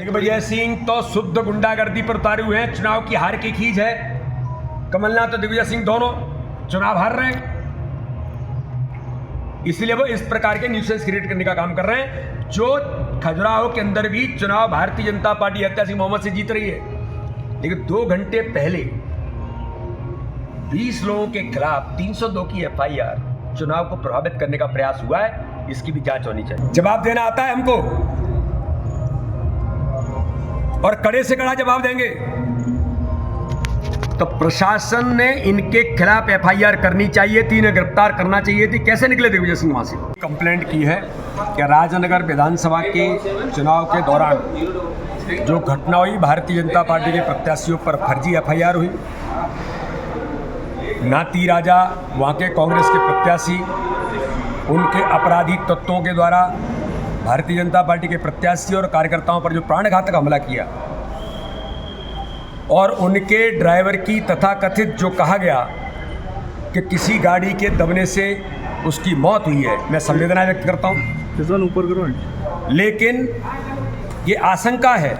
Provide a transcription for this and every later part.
दिग्विजय सिंह तो शुद्ध गुंडागर्दी पर उतारे हुए हैं। चुनाव की हार की खींच है। कमलनाथ तो दिग्विजय सिंह दोनों चुनाव हार रहे हैं, इसलिए वो इस प्रकार के न्यूसेंस क्रिएट करने का काम कर रहे हैं। जो खजुराहो के अंदर भी चुनाव भारतीय जनता पार्टी हत्या सिंह मोहम्मद से जीत रही है, लेकिन 2 घंटे पहले 20 लोगों के खिलाफ 302 की FIR चुनाव को प्रभावित करने का प्रयास हुआ है। इसकी भी जांच होनी चाहिए। जवाब देना आता है हमको और कड़े से कड़ा जवाब देंगे। तो प्रशासन ने इनके खिलाफ FIR करनी चाहिए थी, इन्हें गिरफ्तार करना चाहिए थी। कैसे निकले दिग्विजय सिंह वहां से? कंप्लेंट की है कि राजनगर विधानसभा के चुनाव के दौरान जो घटना हुई, भारतीय जनता पार्टी के प्रत्याशियों पर फर्जी FIR हुई। नाती राजा वहाँ के कांग्रेस के प्रत्याशी, उनके आपराधिक तत्वों के द्वारा भारतीय जनता पार्टी के प्रत्याशी और कार्यकर्ताओं पर जो प्राणघातक हमला किया, और उनके ड्राइवर की तथाकथित जो कहा गया कि किसी गाड़ी के दबने से उसकी मौत हुई है, मैं संवेदना व्यक्त करता हूँ। ऊपर करो। लेकिन ये आशंका है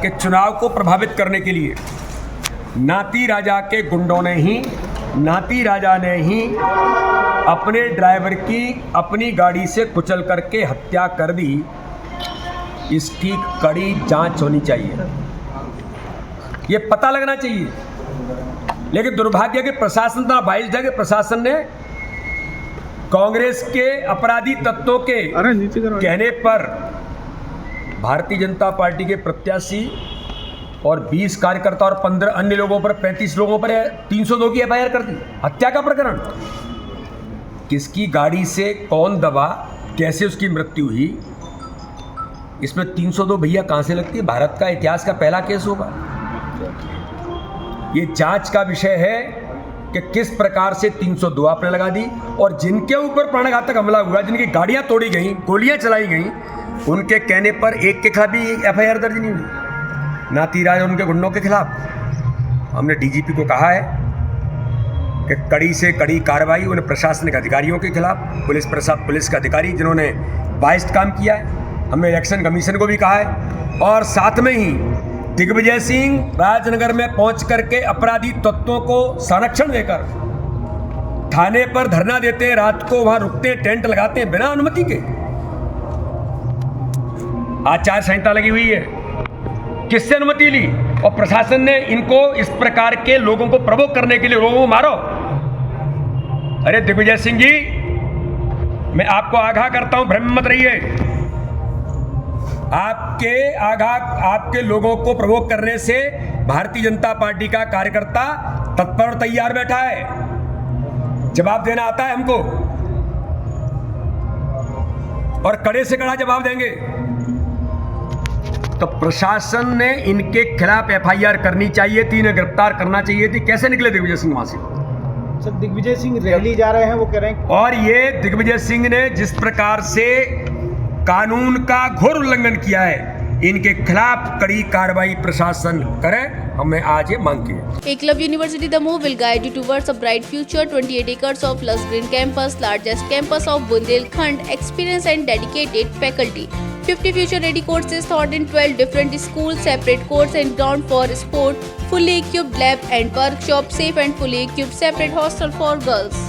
कि चुनाव को प्रभावित करने के लिए नाती राजा के गुंडों ने ही, नाती राजा ने ही अपने ड्राइवर की अपनी गाड़ी से कुचल करके हत्या कर दी। इसकी कड़ी जांच होनी चाहिए, ये पता लगना चाहिए। लेकिन दुर्भाग्य के प्रशासन इतना बाइज्ड है कि प्रशासन ने कांग्रेस के अपराधी तत्वों के कहने पर भारतीय जनता पार्टी के प्रत्याशी और 20 कार्यकर्ता और 15 अन्य लोगों पर, 35 लोगों पर 302 की FIR कर दी। हत्या का प्रकरण, किसकी गाड़ी से कौन दबा, कैसे उसकी मृत्यु हुई, इसमें 302 भैया कहां से लगती है? भारत का इतिहास का पहला केस होगा। ये जांच का विषय है कि किस प्रकार से 302 आपने लगा दी, और जिनके ऊपर प्राणघातक हमला हुआ, जिनकी गाड़ियां तोड़ी गई, गोलियां चलाई गई, उनके कहने पर एक के खिलाफ भी FIR दर्ज नहीं हुई। नाती राज और उनके गुंडों के खिलाफ हमने DGP को कहा है कि कड़ी से कड़ी कार्रवाई उन प्रशासनिक अधिकारियों के खिलाफ, पुलिस के अधिकारी जिन्होंने बाइज्ड काम किया है। हमने इलेक्शन कमीशन को भी कहा है, और साथ में ही दिग्विजय सिंह राजनगर में पहुंच करके अपराधी तत्वों को संरक्षण देकर थाने पर धरना देते हैं, रात को वहां रुकते हैं, टेंट लगाते हैं बिना अनुमति के। आचार संहिता लगी हुई है, किससे अनुमति ली? और प्रशासन ने इनको इस प्रकार के लोगों को प्रवोक करने के लिए लोगों को मारो। अरे दिग्विजय सिंह जी, मैं आपको आगाह करता हूं, भ्रम मत रहिए। आपके लोगों को प्रवोक करने से भारतीय जनता पार्टी का कार्यकर्ता तत्पर और तैयार बैठा है। जवाब देना आता है हमको और कड़े से कड़ा जवाब देंगे। तो प्रशासन ने इनके खिलाफ FIR करनी चाहिए थी, इन्हें गिरफ्तार करना चाहिए थी। कैसे निकले दिग्विजय सिंह वहां से? सर, दिग्विजय सिंह रैली जा रहे हैं, वो कह रहे हैं। और ये दिग्विजय सिंह ने जिस प्रकार से कानून का घोर उल्लंघन किया है, इनके खिलाफ कड़ी कार्रवाई प्रशासन करे, हमें आज ये मांग की है। Eklavya University Damoh will guide you towards a bright future. 28 acres of lush green campus, largest campus of Bundelkhand, experienced and dedicated faculty. 50 future-ready courses taught in 12 different schools, separate courts and ground for sport, fully equipped lab and workshop, safe and fully equipped separate hostel for girls.